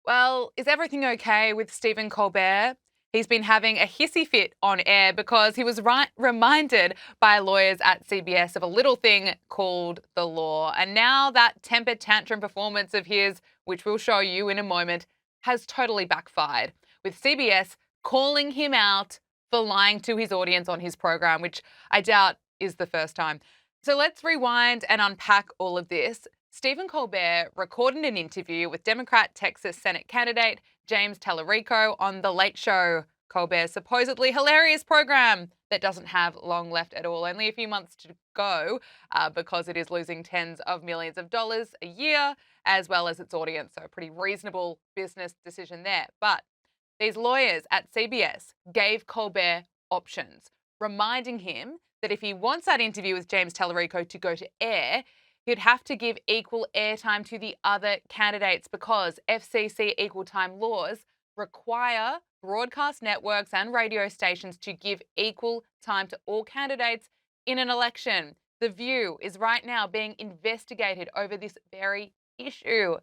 Well, is everything okay with Stephen Colbert? He's been having a hissy fit on air because he was reminded by lawyers at CBS of a little thing called the law. And now that temper tantrum performance of his, which we'll show you in a moment, has totally backfired, with CBS calling him out for lying to his audience on his program, which I doubt is the first time. So let's rewind and unpack all of this. Stephen Colbert recorded an interview with Democrat Texas Senate candidate James Talarico on The Late Show, Colbert's supposedly hilarious program that doesn't have long left at all, only a few months to go because it is losing tens of millions of dollars a year, as well as its audience. So a pretty reasonable business decision there. But these lawyers at CBS gave Colbert options, reminding him that if he wants that interview with James Talarico to go to air, he'd have to give equal airtime to the other candidates because FCC equal time laws require broadcast networks and radio stations to give equal time to all candidates in an election. The View is right now being investigated over this very issue.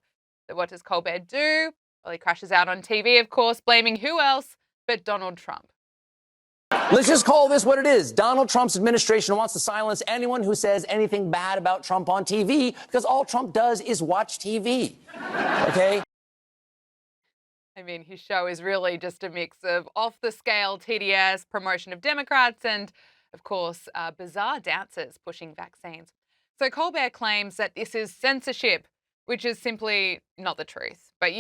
So what does Colbert do? Well, he crashes out on TV, of course, blaming who else but Donald Trump. Let's just call this what it is. Donald Trump's administration wants to silence anyone who says anything bad about Trump on TV because all Trump does is watch TV. Okay? I mean, his show is really just a mix of off-the-scale TDS, promotion of Democrats, and, of course, bizarre dancers pushing vaccines. So Colbert claims that this is censorship, which is simply not the truth. But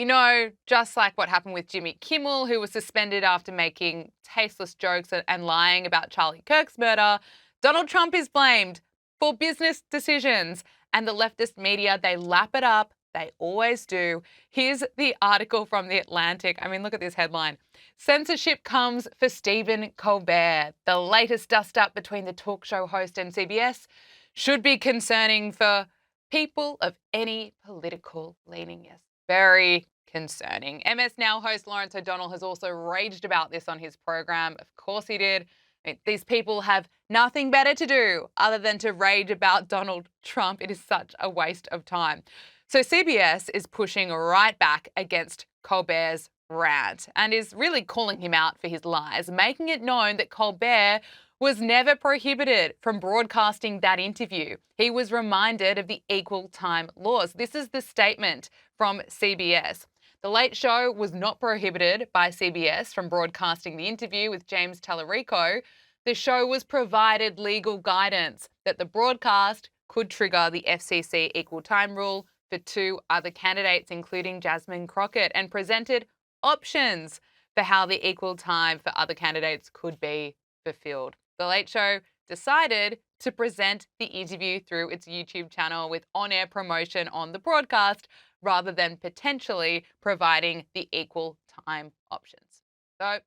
just like what happened with Jimmy Kimmel, who was suspended after making tasteless jokes and lying about Charlie Kirk's murder, Donald Trump is blamed for business decisions. And the leftist media, they lap it up. They always do. Here's the article from The Atlantic. I mean, look at this headline. Censorship comes for Stephen Colbert. The latest dust-up between the talk show host and CBS should be concerning for people of any political leaning. Yes, very concerning. MS Now host Lawrence O'Donnell has also raged about this on his program. Of course he did. I mean, these people have nothing better to do other than to rage about Donald Trump. It is such a waste of time. So CBS is pushing right back against Colbert's rant and is really calling him out for his lies, making it known that Colbert was never prohibited from broadcasting that interview. He was reminded of the equal time laws. This is the statement from CBS. The Late Show was not prohibited by CBS from broadcasting the interview with James Talarico. The show was provided legal guidance that the broadcast could trigger the FCC equal time rule for two other candidates, including Jasmine Crockett, and presented options for how the equal time for other candidates could be fulfilled. The Late Show decided to present the interview through its YouTube channel with on-air promotion on the broadcast rather than potentially providing the equal time options. So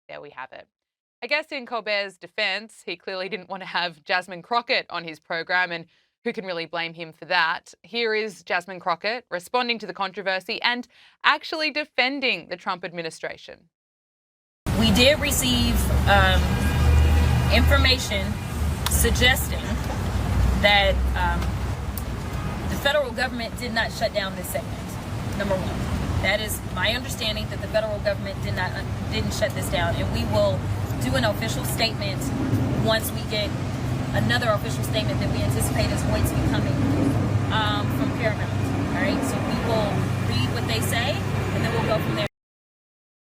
there we have it. I guess in Colbert's defense, he clearly didn't want to have Jasmine Crockett on his program, and who can really blame him for that? Here is Jasmine Crockett responding to the controversy and actually defending the Trump administration. We did receive information suggesting that the federal government did not shut down this segment. Number one, that is my understanding, that the federal government didn't shut this down, and we will do an official statement once we get another official statement that we anticipate is going to be coming from Paramount. All right, so we will read what they say, and then we'll go from there.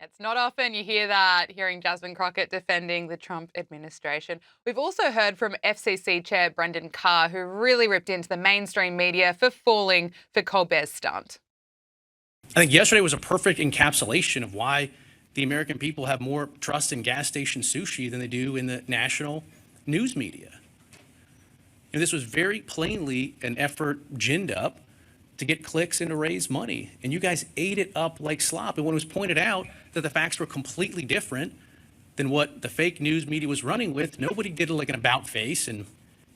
It's not often you hear that, hearing Jasmine Crockett defending the Trump administration. We've also heard from FCC Chair Brendan Carr, who really ripped into the mainstream media for falling for Colbert's stunt. I think yesterday was a perfect encapsulation of why the American people have more trust in gas station sushi than they do in the national news media. And this was very plainly an effort ginned up to get clicks and to raise money. And you guys ate it up like slop. And when it was pointed out that the facts were completely different than what the fake news media was running with, nobody did like an about face and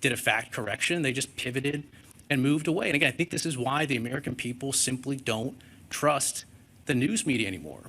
did a fact correction. They just pivoted and moved away. And again, I think this is why the American people simply don't trust the news media anymore.